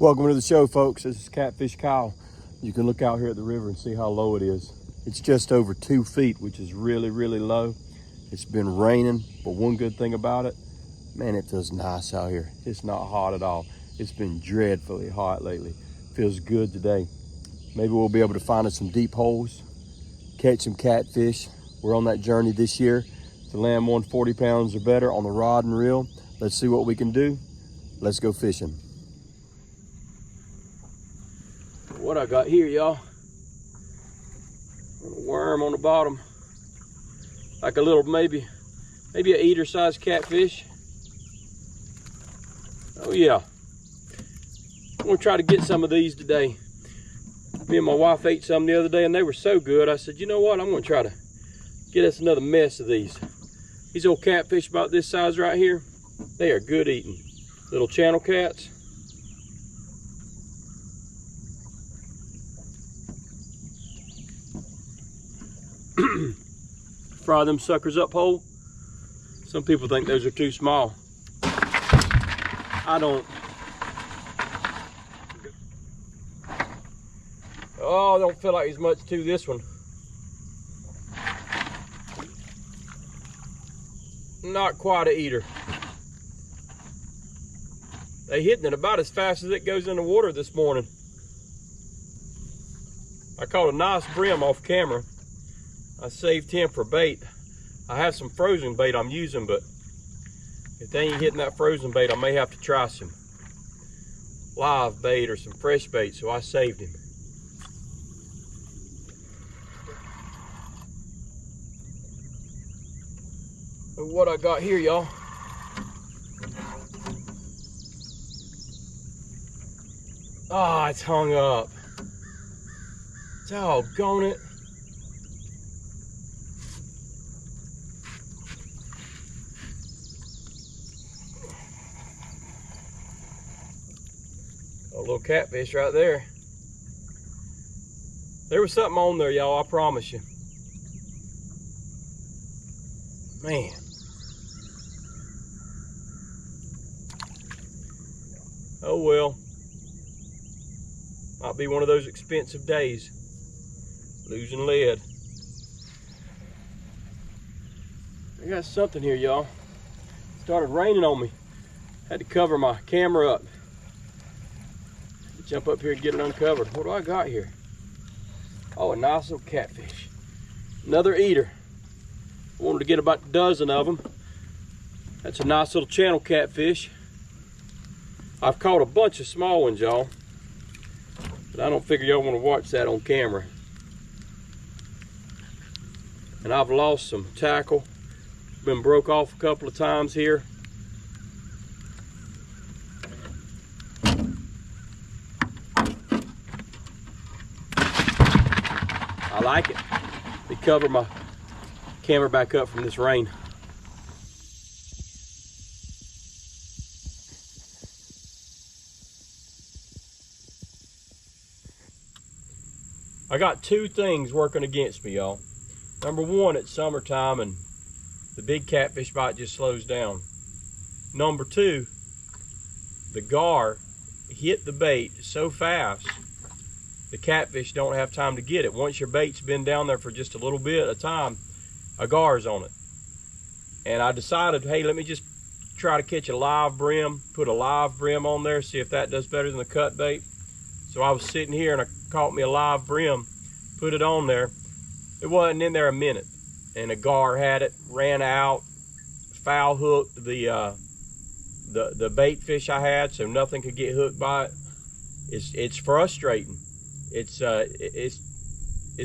Welcome to the show, folks. This is Catfish Kyle. You can look out here at the river and see how low it is. It's just over 2 feet, which is really, really low. It's been raining, but one good thing about it, man, it feels nice out here. It's not hot at all. It's been dreadfully hot lately. Feels good today. Maybe we'll be able to find us some deep holes, catch some catfish. We're on that journey this year to land 140 pounds or better on the rod and reel. Let's see what we can do. Let's go fishing. What I got here, y'all, a worm on the bottom, like a little, maybe an eater sized catfish. Oh yeah, I'm gonna try to get some of these today. Me and my wife ate some the other day and they were so good. I said, you know what, I'm gonna try to get us another mess of these. These old catfish about this size right here, they are good eating. Little channel cats. Fry them suckers up whole. Some people think those are too small. I don't. Oh, I don't feel like there's much to this one. Not quite a eater. They hitting it about as fast as it goes in the water this morning. I caught a nice brim off camera. I saved him for bait. I have some frozen bait I'm using, but if they ain't hitting that frozen bait, I may have to try some live bait or some fresh bait, so I saved him. What I got here, y'all. Ah, it's hung up. Doggone it. A little catfish right there. There was something on there, y'all, I promise you. Man. Oh well. Might be one of those expensive days. Losing lead. I got something here, y'all. Started raining on me. Had to cover my camera up. Jump up here and get it uncovered. What do I got here? Oh, a nice little catfish. Another eater. I wanted to get about a dozen of them. That's a nice little channel catfish. I've caught a bunch of small ones, y'all, but I don't figure y'all want to watch that on camera. And I've lost some tackle. Been broke off a couple of times here. I like it. They cover my camera back up from this rain. I got two things working against me, y'all. Number one, it's summertime and the big catfish bite just slows down. Number two, the gar hit the bait so fast the catfish don't have time to get it. Once your bait's been down there for just a little bit of time, a gar's on it. And I decided, hey, let me just try to catch a live brim, put a live brim on there, see if that does better than the cut bait. So I was sitting here and I caught me a live brim, put it on there. It wasn't in there a minute. And a gar had it, ran out, foul hooked the bait fish I had, so nothing could get hooked by it. It's frustrating. It's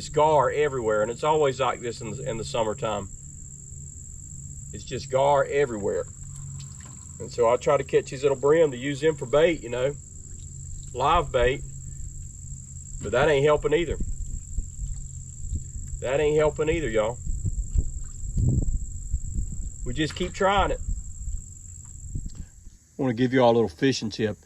gar everywhere, and it's always like this in the summertime. It's just gar everywhere. And so I try to catch these little brim to use them for bait, you know, live bait, but that ain't helping either. That ain't helping either, y'all. We just keep trying it. I want to give you all a little fishing tip.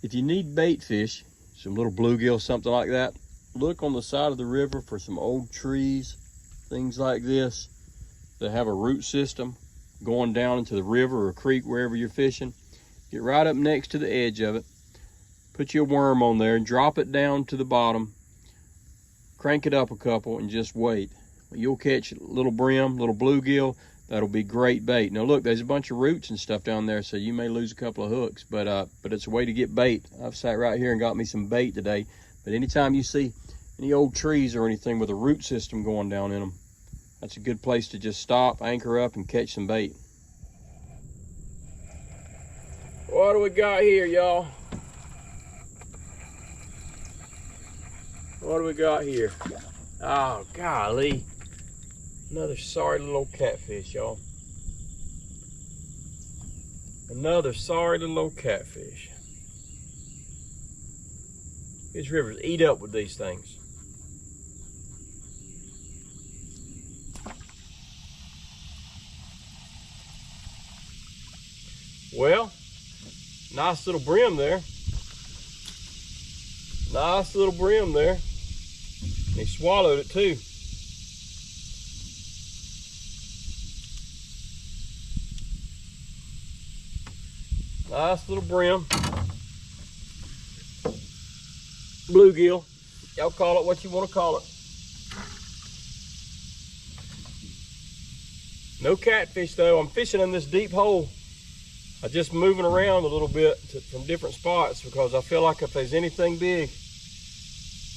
If you need bait fish, some little bluegill, something like that, look on the side of the river for some old trees, things like this that have a root system going down into the river or creek, wherever you're fishing. Get right up next to the edge of it, put your worm on there and drop it down to the bottom. Crank it up a couple and just wait. You'll catch little brim, little bluegill. That'll be great bait. Now look, there's a bunch of roots and stuff down there, so you may lose a couple of hooks, but it's a way to get bait. I've sat right here and got me some bait today. But anytime you see any old trees or anything with a root system going down in them, that's a good place to just stop, anchor up, and catch some bait. What do we got here, y'all? What do we got here? Oh, golly. Another sorry little catfish, y'all. Another sorry little old catfish. These rivers eat up with these things. Well, nice little brim there. Nice little brim there. He swallowed it too. Nice little brim. Bluegill. Y'all call it what you want to call it. No catfish though. I'm fishing in this deep hole. I'm just moving around a little bit from different spots because I feel like if there's anything big,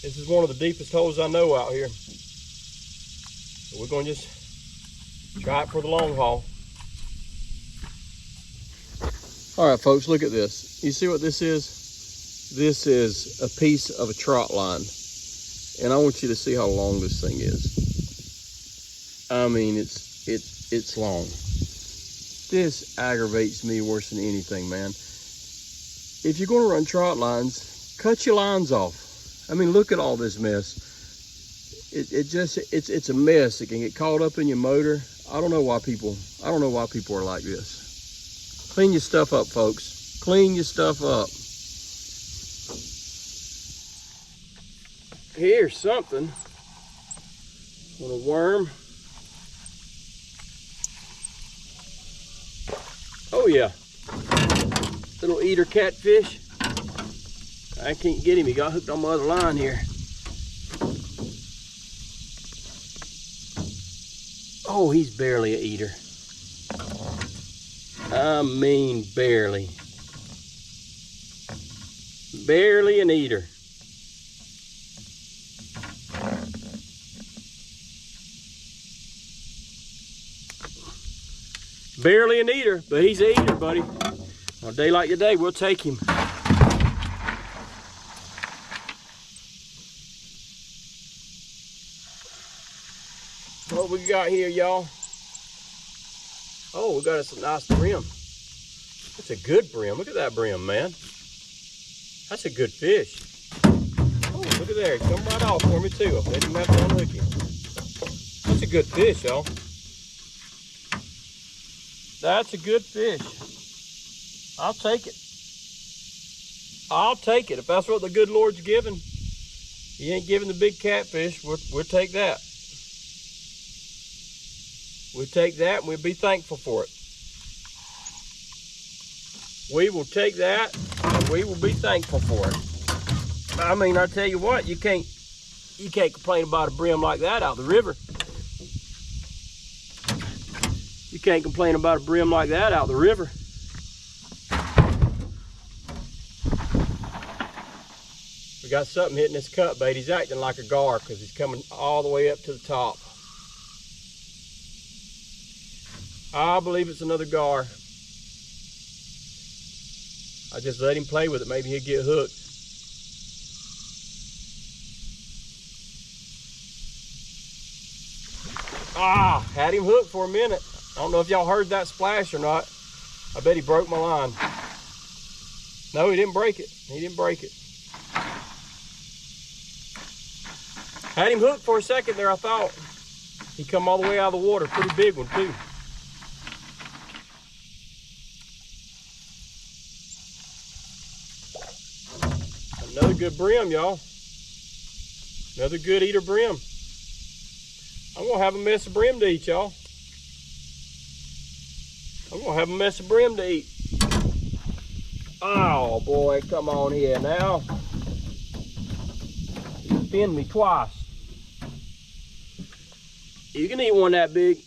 this is one of the deepest holes I know out here. So we're going to just try it for the long haul. All right, folks, look at this. You see what this is? This is a piece of a trot line. And I want you to see how long this thing is. I mean, it's long. This aggravates me worse than anything, man. If you're going to run trot lines, cut your lines off. I mean, look at all this mess. It's a mess. It can get caught up in your motor. I don't know why people are like this. Clean your stuff up, folks. Clean your stuff up. Here's something. On a worm. Oh yeah. Little eater catfish. I can't get him. He got hooked on my other line here. Oh, he's barely an eater. I mean, barely. Barely an eater. Barely an eater, but he's an eater, buddy. On a day like today, we'll take him. What we got here, y'all? Oh, we got us a nice brim. That's a good brim. Look at that brim, man. That's a good fish. Oh, look at there. Come right off for me, too. I didn't have to unhook him. That's a good fish, y'all. That's a good fish. I'll take it. I'll take it. If that's what the good Lord's giving, He ain't giving the big catfish, we'll take that. We'll take that and we'll be thankful for it. We will take that and we will be thankful for it. I mean, I tell you what, you can't complain about a brim like that out the river. You can't complain about a brim like that out the river. We got something hitting this cut bait. He's acting like a gar because he's coming all the way up to the top. I believe it's another gar. I just let him play with it. Maybe he'll get hooked. Ah, had him hooked for a minute. I don't know if y'all heard that splash or not. I bet he broke my line. No, he didn't break it. He didn't break it. Had him hooked for a second there, I thought. He come all the way out of the water. Pretty big one, too. Another good brim, y'all. Another good eater brim. I'm gonna have a mess of brim to eat, y'all. I'm gonna have a mess of brim to eat. Oh boy, come on here now. You pinned me twice. You can eat one that big.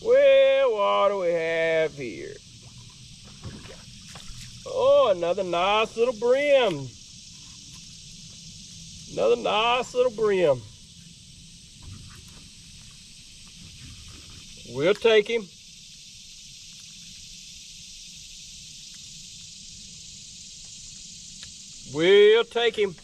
Well, what do we have here? Oh, another nice little brim. Another nice little brim. We'll take him. We'll take him.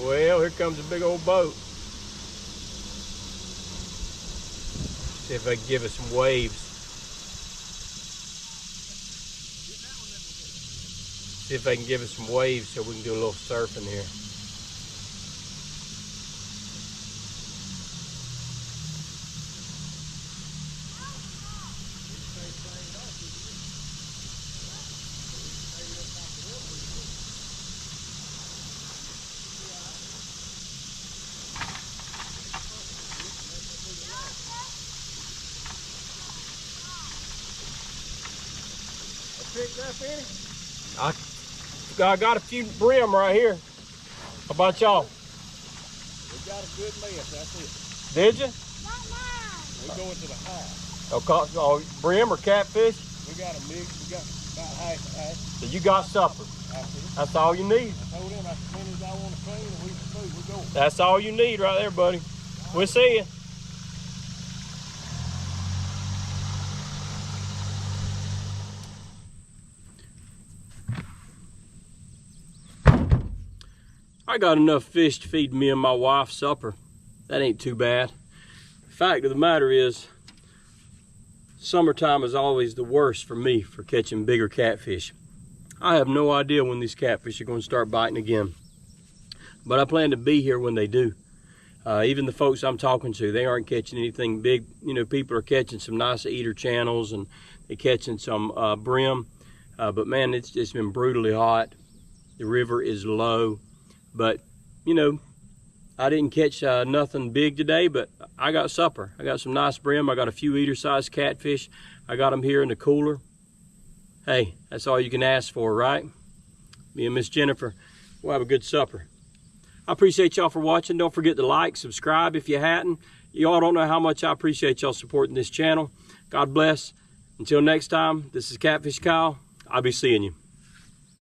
Well, here comes a big old boat. See if I can give us some waves. See if I can give us some waves so we can do a little surfing here. Picked up any? I got a few brim right here. How about y'all? We got a good mess, that's it. Did you? We going to the house. Oh, brim or catfish? We got a mix, we got about half and half. So you got supper. That's all you need. I told him as many as I want to clean and we can food, we're going. That's all you need right there, buddy. We'll see you. I got enough fish to feed me and my wife supper. That ain't too bad. The fact of the matter is, summertime is always the worst for me for catching bigger catfish. I have no idea when these catfish are going to start biting again. But I plan to be here when they do. Even the folks I'm talking to, they aren't catching anything big. You know, people are catching some nice eater channels and they're catching some brim. But man, it's been brutally hot. The river is low. But, you know, I didn't catch nothing big today, but I got supper. I got some nice brim. I got a few eater-sized catfish. I got them here in the cooler. Hey, that's all you can ask for, right? Me and Miss Jennifer, we'll have a good supper. I appreciate y'all for watching. Don't forget to like, subscribe if you hadn't. Y'all don't know how much I appreciate y'all supporting this channel. God bless. Until next time, this is Catfish Kyle. I'll be seeing you.